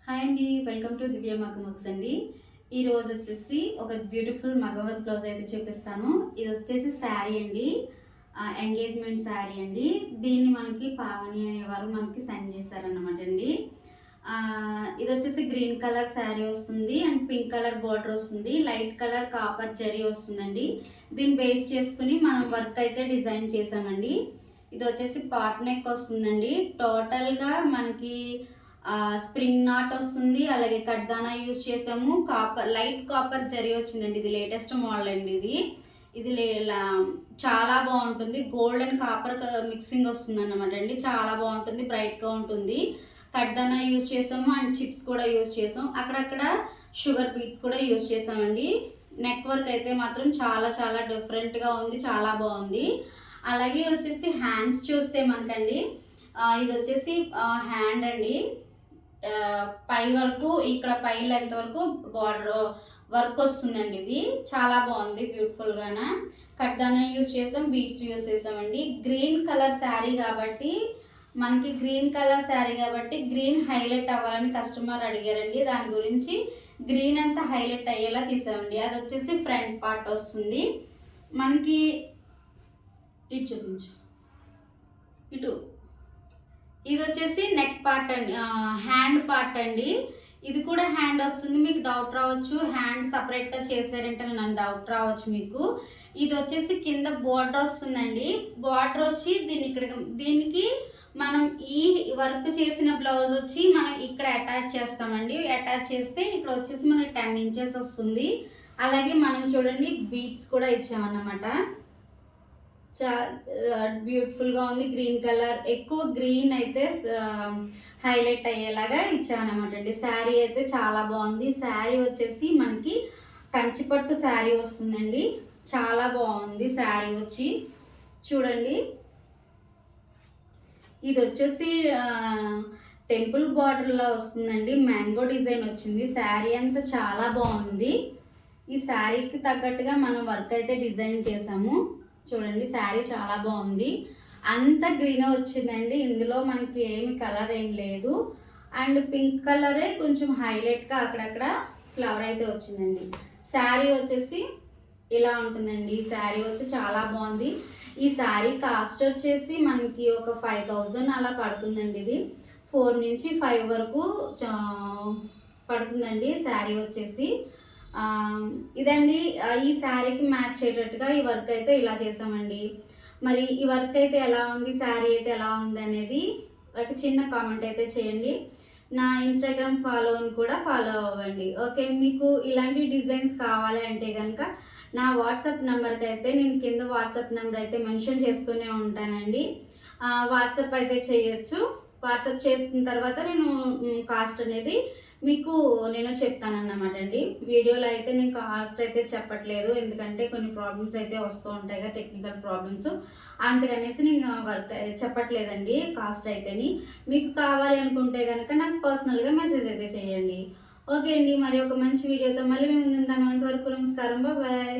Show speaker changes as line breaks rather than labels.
Hi అండి, welcome to దివ్య మగ్గముక్స్ అండి. ఈ రోజు వచ్చేసి ఒక బ్యూటిఫుల్ మగవర్ బ్లౌజ్ అయితే చూపిస్తాను. ఇది వచ్చేసి శారీ అండి, ఎంగేజ్మెంట్ శారీ అండి. దీన్ని మనకి పావని అనేవారు మనకి సెండ్ చేశారన్నమాట అండి. ఇది వచ్చేసి గ్రీన్ కలర్ శారీ వస్తుంది అండ్ పింక్ కలర్ బార్డర్ వస్తుంది, లైట్ కలర్ కాపర్ జరీ వస్తుందండి. దీన్ని బేస్ చేసుకుని మనం వర్క్ అయితే డిజైన్ చేసామండి. ఇది వచ్చేసి పాట్ నెక్ వస్తుందండి. టోటల్గా మనకి స్ప్రింగ్ నాట్ వస్తుంది, అలాగే కడ్దానా యూజ్ చేసాము, లైట్ కాపర్ జరీ వచ్చిందండి. ఇది లేటెస్ట్ మోడల్ అండి. ఇది చాలా బాగుంటుంది. గోల్డ్ అండ్ కాపర్ మిక్సింగ్ వస్తుంది అన్నమాట అండి. చాలా బాగుంటుంది, బ్రైట్గా ఉంటుంది. కడ్దానా యూజ్ చేసాము అండ్ చిప్స్ కూడా యూజ్ చేసాం. అక్కడక్కడ షుగర్ బీట్స్ కూడా యూజ్ చేసామండి. నెక్ వర్క్ అయితే మాత్రం చాలా చాలా డిఫరెంట్గా ఉంది, చాలా బాగుంది. అలాగే వచ్చేసి హ్యాండ్స్ చూస్తే మనకండి, ఇది వచ్చేసి హ్యాండ్ అండి. పై వరకు ఇక్కడ పై లెంత్ వరకు బార్డర్ వర్క్ వస్తుందండి. ఇది చాలా బాగుంది, బ్యూటిఫుల్గాన. కడ్దానా యూజ్ చేసాం, బీట్స్ యూజ్ చేసామండి. గ్రీన్ కలర్ శారీ కాబట్టి గ్రీన్ హైలైట్ అవ్వాలని కస్టమర్ అడిగారండి. దాని గురించి గ్రీన్ అంతా హైలైట్ అయ్యేలా తీసామండి. అది వచ్చేసి ఫ్రంట్ పార్ట్ వస్తుంది మనకి. ఇటు చూపించు, ఇటు. ఇది వచ్చేసి నెక్ పార్ట్ అండి, హ్యాండ్ పార్ట్ అండి. ఇది కూడా హ్యాండ్ వస్తుంది. మీకు డౌట్ రావచ్చు, హ్యాండ్ సపరేట్గా చేశారంటే నన్ను డౌట్ రావచ్చు మీకు. ఇది వచ్చేసి కింద బార్డర్ వస్తుందండి. బార్డర్ వచ్చి దీనికి మనం ఈ వర్క్ చేసిన బ్లౌజ్ వచ్చి మనం ఇక్కడ అటాచ్ చేస్తామండి. అటాచ్ చేస్తే ఇక్కడ వచ్చేసి మనకి 10 ఇంచెస్ వస్తుంది. అలాగే మనం చూడండి బీట్స్ కూడా ఇచ్చామన్నమాట. బ్యూటిఫుల్గా ఉంది. గ్రీన్ కలర్, ఎక్కువ గ్రీన్ అయితే హైలైట్ అయ్యేలాగా ఇచ్చామన్నమాట అండి. శారీ అయితే చాలా బాగుంది. శారీ వచ్చేసి మనకి కంచిపట్టు శారీ వస్తుందండి. చాలా బాగుంది శారీ వచ్చి, చూడండి. ఇది వచ్చేసి టెంపుల్ బార్డర్లా వస్తుందండి. మ్యాంగో డిజైన్ వచ్చింది. శారీ అంతా చాలా బాగుంది. ఈ శారీకి తగ్గట్టుగా మనం వర్క్ అయితే డిజైన్ చేసాము. చూడండి శారీ చాలా బాగుంది. అంత గ్రీన్ వచ్చిందండి. ఇందులో మనకి ఏమి కలర్ ఏం లేదు. అండ్ పింక్ కలరే కొంచెం హైలైట్గా అక్కడక్కడ ఫ్లవర్ అయితే వచ్చిందండి. శారీ వచ్చేసి ఇలా ఉంటుందండి. ఈ శారీ వచ్చి చాలా బాగుంది. ఈ శారీ కాస్ట్ వచ్చేసి మనకి ఒక 5000 అలా పడుతుందండి. ఇది 4 నుంచి 5 వరకు పడుతుందండి శారీ వచ్చేసి. ఇదండి. ఈ శారీకి మ్యాచ్ అయ్యేటట్టుగా ఈ వర్క్ అయితే ఇలా చేసామండి. మరి ఈ వర్క్ అయితే ఎలా ఉంది, శారీ అయితే ఎలా ఉంది అనేది ఒక చిన్న కామెంట్ అయితే చేయండి. నా ఇన్స్టాగ్రామ్ కూడా ఫాలో అవ్వండి. ఓకే, మీకు ఇలాంటి డిజైన్స్ కావాలి అంటే కనుక నా వాట్సాప్ నెంబర్కి అయితే నేను కింద వాట్సాప్ నెంబర్ అయితే మెన్షన్ చేస్తూనే ఉంటానండి. వాట్సాప్ అయితే చేయొచ్చు. వాట్సాప్ చేసిన తర్వాత నేను కాస్ట్ అనేది మీకు నేను చెప్తానన్నమాట అండి. వీడియోలో అయితే నేను కాస్ట్ అయితే చెప్పట్లేదు, ఎందుకంటే కొన్ని ప్రాబ్లమ్స్ అయితే వస్తూ ఉంటాయి కదా, టెక్నికల్ ప్రాబ్లమ్స్. అందుకనేసి నేను వర్క్ చెప్పట్లేదండి కాస్ట్ అయితేని. మీకు కావాలి అనుకుంటే కనుక నాకు పర్సనల్గా మెసేజ్ అయితే చేయండి. ఓకే అండి, మరి ఒక మంచి వీడియోతో మళ్ళీ మేము ముందుంటాను. అంతవరకు నమస్కారం, బాయ్.